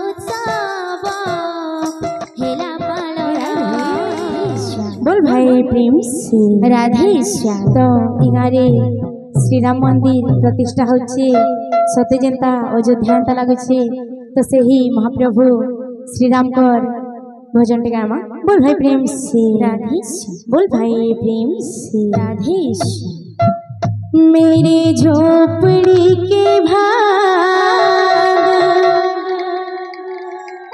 उत्सव हेला पालन बोल भाई प्रेम से राधे श्याम। तो इगारे श्री राम मंदिर प्रतिष्ठा होचे सते जेंता अयोध्या लगुचे तो से ही महाप्रभु श्री राम कर भजन टे गामा। बोल भाई प्रेम से राधे श्याम। बोल भाई प्रेम से राधे श्याम। मेरे झोपड़ी के भाग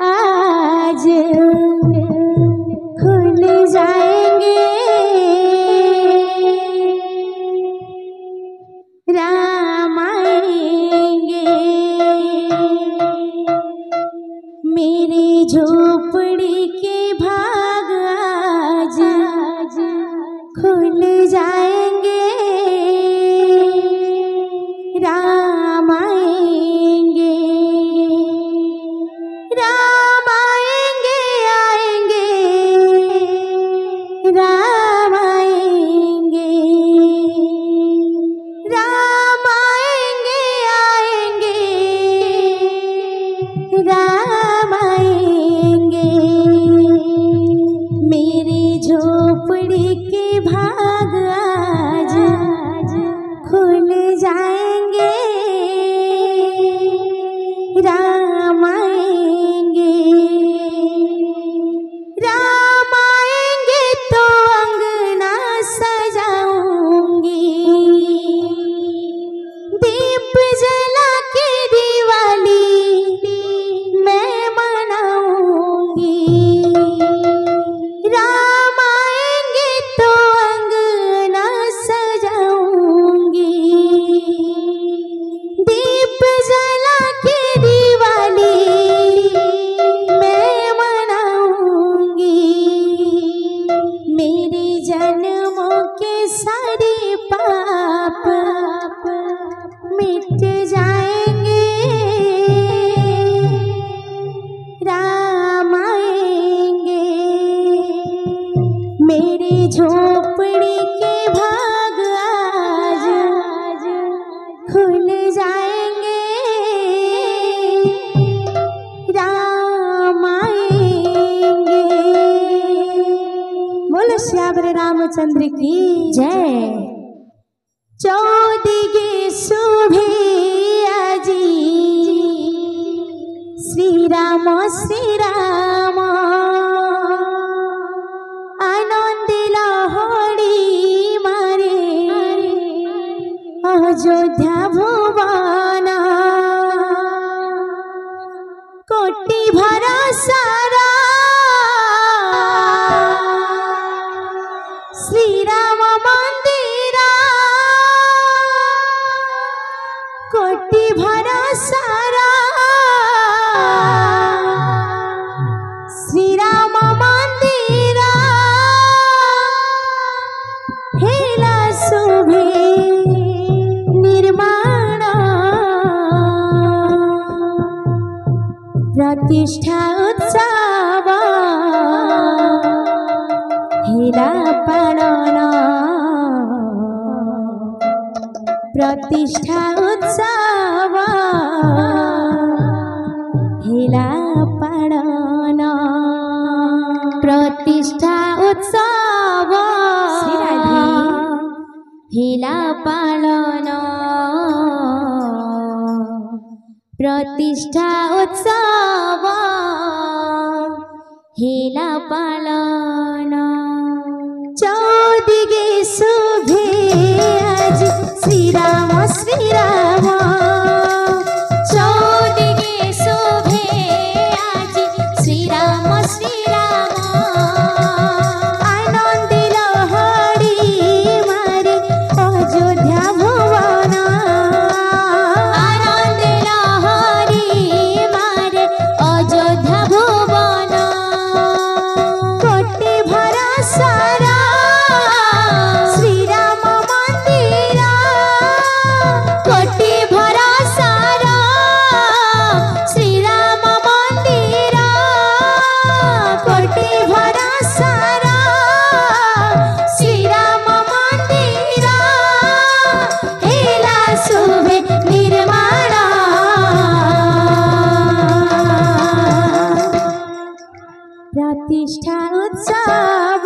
आज खुल जाएंगे राम आएंगे। मेरे झोपड़ी के भाग आज खुल जाएंगे राम आएंगे। राम आएंगे आएंगे राम आएंगे। राम आएंगे आएंगे राम आएंगे। मेरी झोपड़ी के भाग आज खुल जाएंगे राम आएंगे। राम आएंगे तो अंगना सजाऊंगी दीप जला के दिवाली मैं मनाऊंगी। राम आएंगे तो अंगना सजाऊंगी दीप जला के दिवाली मैं मनाऊंगी। मेरे जन्मों के सारे पाप मिट जाएंगे राम आएंगे। मेरी झोपड़ी के भाग आज खुल जाएंगे राम आएंगे। बोलो श्याम रामचंद्र की जय। चौदिगे शोभे आजी श्री राम आनंद लहड़ी मारे अयोध्या भुवन कोटि भरा सारा श्री राम मंदिर कोटि भरा सारा श्री राम मंदिर हेला शोभे निर्माण प्रतिष्ठा उत्सव हेला पालन प्रतिष्ठा उत्सव हेला पालन प्रतिष्ठा उत्सव हेला पालन प्रतिष्ठा उत्सव हेला पालन। चौदिगे शोभे आज श्री राम चौदिगे शोभे आज श्री राम आनंद लहड़ी मारे अयोध्या भुवन आनंद लहरी मारे अयोध्या भुवन कोटि भरा सारा श्री राम मंदिर कोटि प्रतिष्ठा उत्सव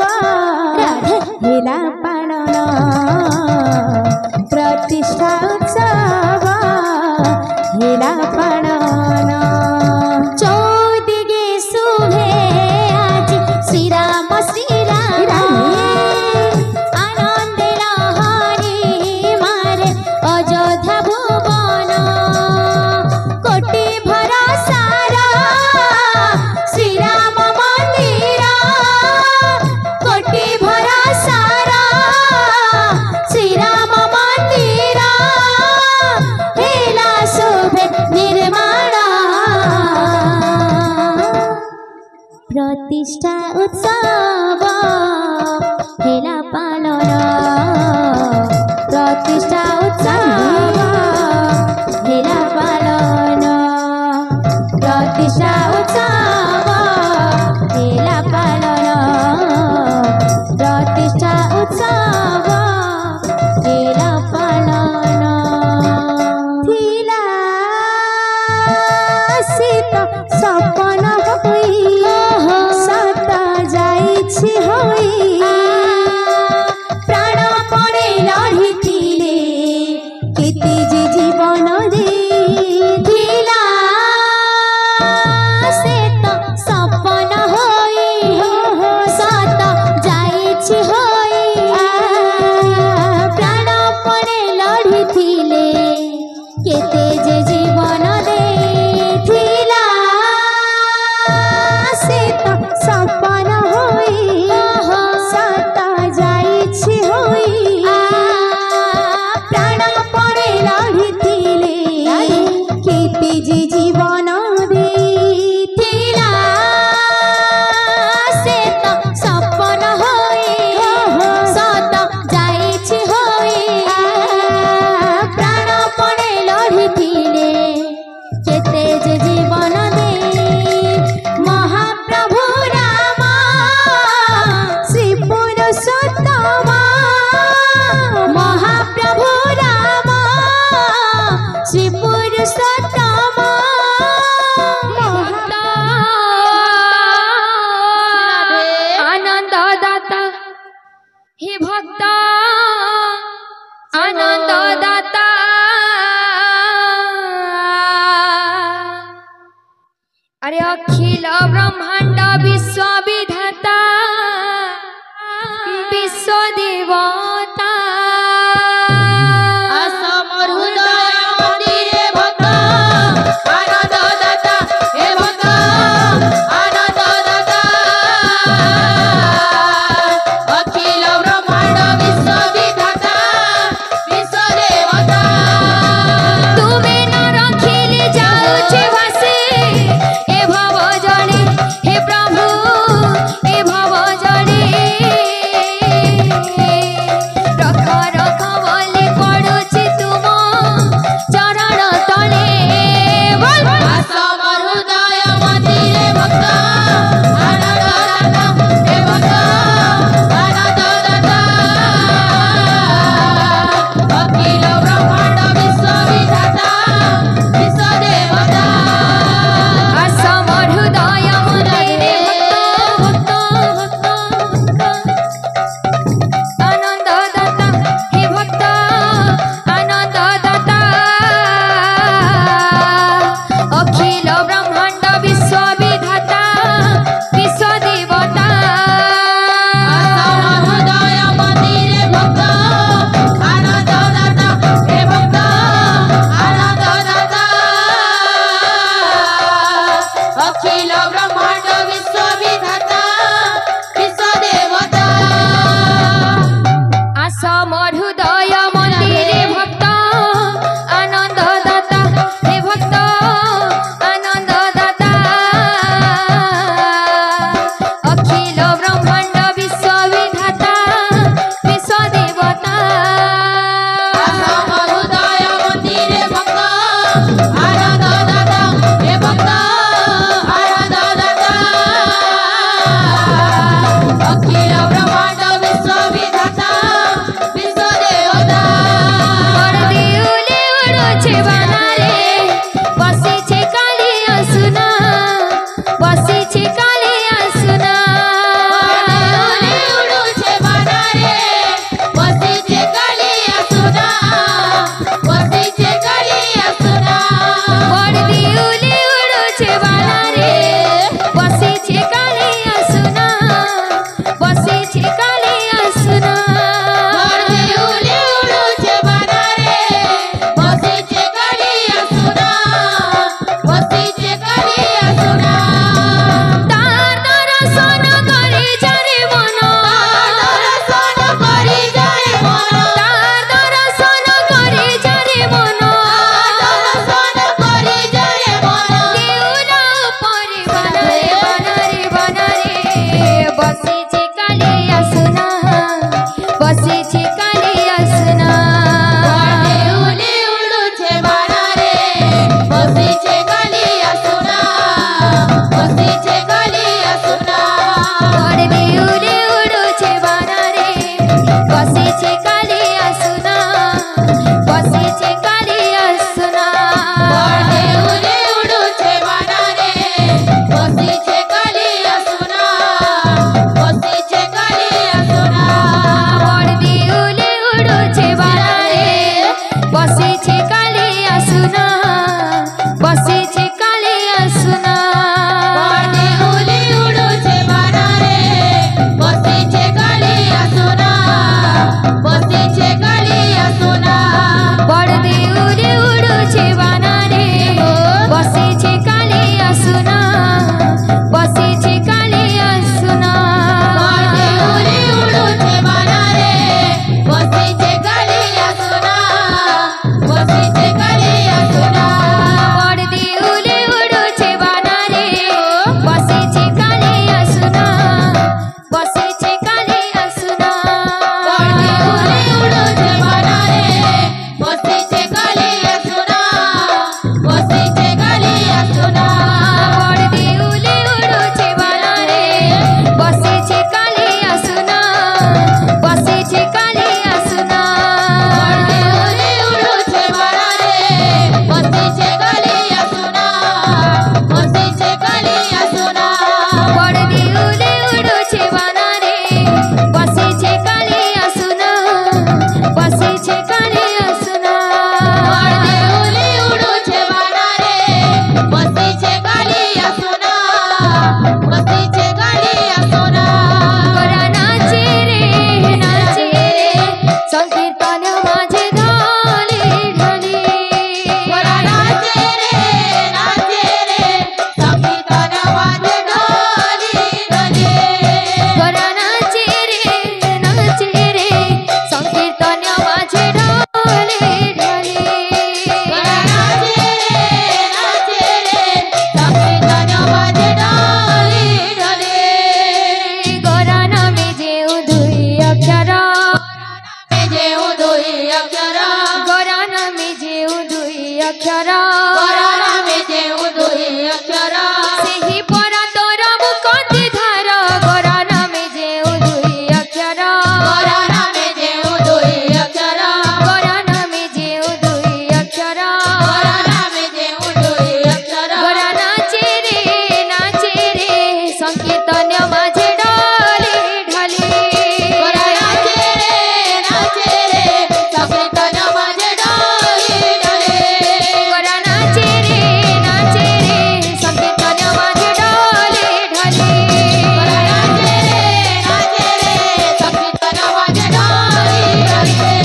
हेला पालन प्रतिष्ठा उत्सव हेला पालन चौदिगे शुभे आज श्रीराम श्रीराम आनंदे लहरी मारे अयोध्या भुवन कोटि भरा सारा श्रीराम मंदिर कोटि भरा सारा श्रीराम मंदिर हेला शुभे निर्माण प्रतिष्ठा उत्सव हेला पालन प्रतिष्ठा उत्सव हेला पालन प्रतिष्ठा उत्सव हेला पालन प्रतिष्ठा उत्सव हेला पालन थिला सीत सपन होई सत जाइछि होई प्राण पड़े लढ़िथिले केते जे जीवन रे थिला से तो सपन होई सत जाइछि होई प्राण पड़े लढ़िथिले केते जे जीवन देथिला से तो सपन होई सत जाइछि होई प्राण पड़े लढ़िथिले केते जे जीवन थिला से तो सपन होई सत जाइछि होई प्राण पड़े लढ़िथिले केते जे जीवन दे महाप्रभु राम श्री पुरुषोत्तम महाप्रभु राम श्री पुरुषोत्तम आनंद दाता हे भक्त आनंद दाता अरे अखिल ब्रह्मांड विश्व विधाता विश्व देवता तुमे न रखिले जाउछे भासी ए भव जड़े हे प्रभु ए भव जड़े रे